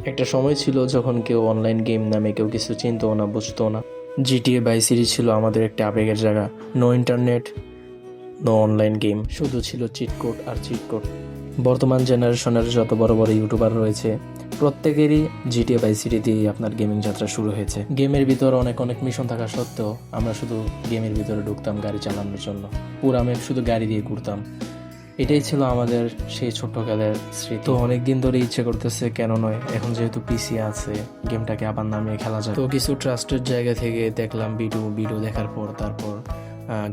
একটা সময় ছিল যখন কেউ অনলাইন গেম নামে কেউ কিছু চিনতো না, বুঝতো না। GTA ভাইস সিটি ছিল আমাদের একটা আবেগের জায়গা। No internet, no online game, শুধু ছিল চিট কোড আর চিট কোড। বর্তমান জেনারেশনের যত বড় বড় ইউটিউবার রয়েছে প্রত্যেকেরই GTA ভাইস সিটি দিয়েই আপনার গেমিং যাত্রা শুরু হয়েছে। গেমের ভিতর অনেক অনেক মিশন থাকা সত্ত্বেও আমরা শুধু গেমের ভিতরে ঢুকতাম গাড়ি চালানোর জন্য। পুরা ম্যাপ শুধু গাড়ি দিয়ে ঘুরতাম। এটাই ছিল আমাদের সেই ছোট্টকালের স্মৃতি। তো অনেকদিন ধরে ইচ্ছে করতেছে, কেন নয়, এখন যেহেতু পিসি আছে গেমটাকে আবার নামিয়ে খেলা যায়। তো কিছু ট্রাস্টেড জায়গা থেকে দেখলাম ভিডিও দেখার পর তারপর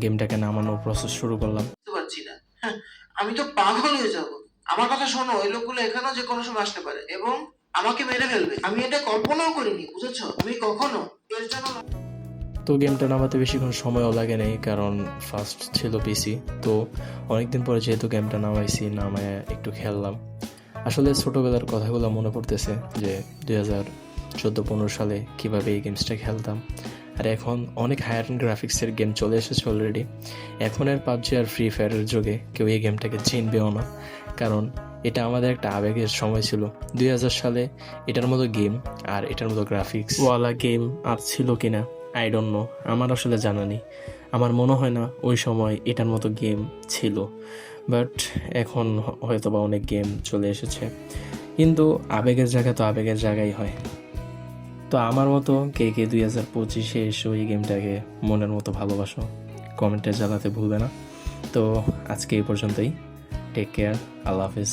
গেমটাকে নামানোর প্রসেস শুরু করলাম। বুঝতে পারছি না। হ্যাঁ, আমি তো পাগল হয়ে যাব। আমার কথা শোনো, ওই লোকগুলো এখানেও যে কোনো সময় আসতে পারে এবং আমাকে মেরে ফেলবে। আমি এটা কল্পনাও করিনি, বুঝেছো? আমি কখনো এর জন্য তো গেমটা নামাতে বেশিক্ষণ সময়ও লাগে নাই, কারণ ফার্স্ট ছিল পিসি। তো অনেকদিন পরে যেহেতু গেমটা নামায় একটু খেললাম। আসলে ছোটোবেলার কথাগুলো মনে পড়তেছে যে 2014-15 সালে কীভাবে এই গেমসটা খেলতাম। আর এখন অনেক হায়ার এন্ড গ্রাফিক্সের গেম চলে এসেছে অলরেডি। এখনের পাবজি আর ফ্রি ফায়ারের যুগে কেউ এই গেমটাকে চিনবেও না, কারণ এটা আমাদের একটা আবেগের সময় ছিল। 2000 সালে এটার মতো গেম আর এটার মতো গ্রাফিক্স ওয়ালা গেম আর ছিল কিনা আই ডোন্ট নো, আমার আসলে জানা নেই। আমার মনে হয় না ওই সময় এটার মতো গেম ছিল, বাট এখন হয়তো বা অনেক গেম চলে এসেছে। কিন্তু আবেগের জায়গা তো আবেগের জায়গায় হয়। তো আমার মতো কে কে 2025-এ এসে ওই গেমটাকে মনের মতো ভালোবাসো, কমেন্টে জানাতে ভুলবে না। তো আজকে এই পর্যন্তই। টেক কেয়ার, আল্লাহ হাফিজ।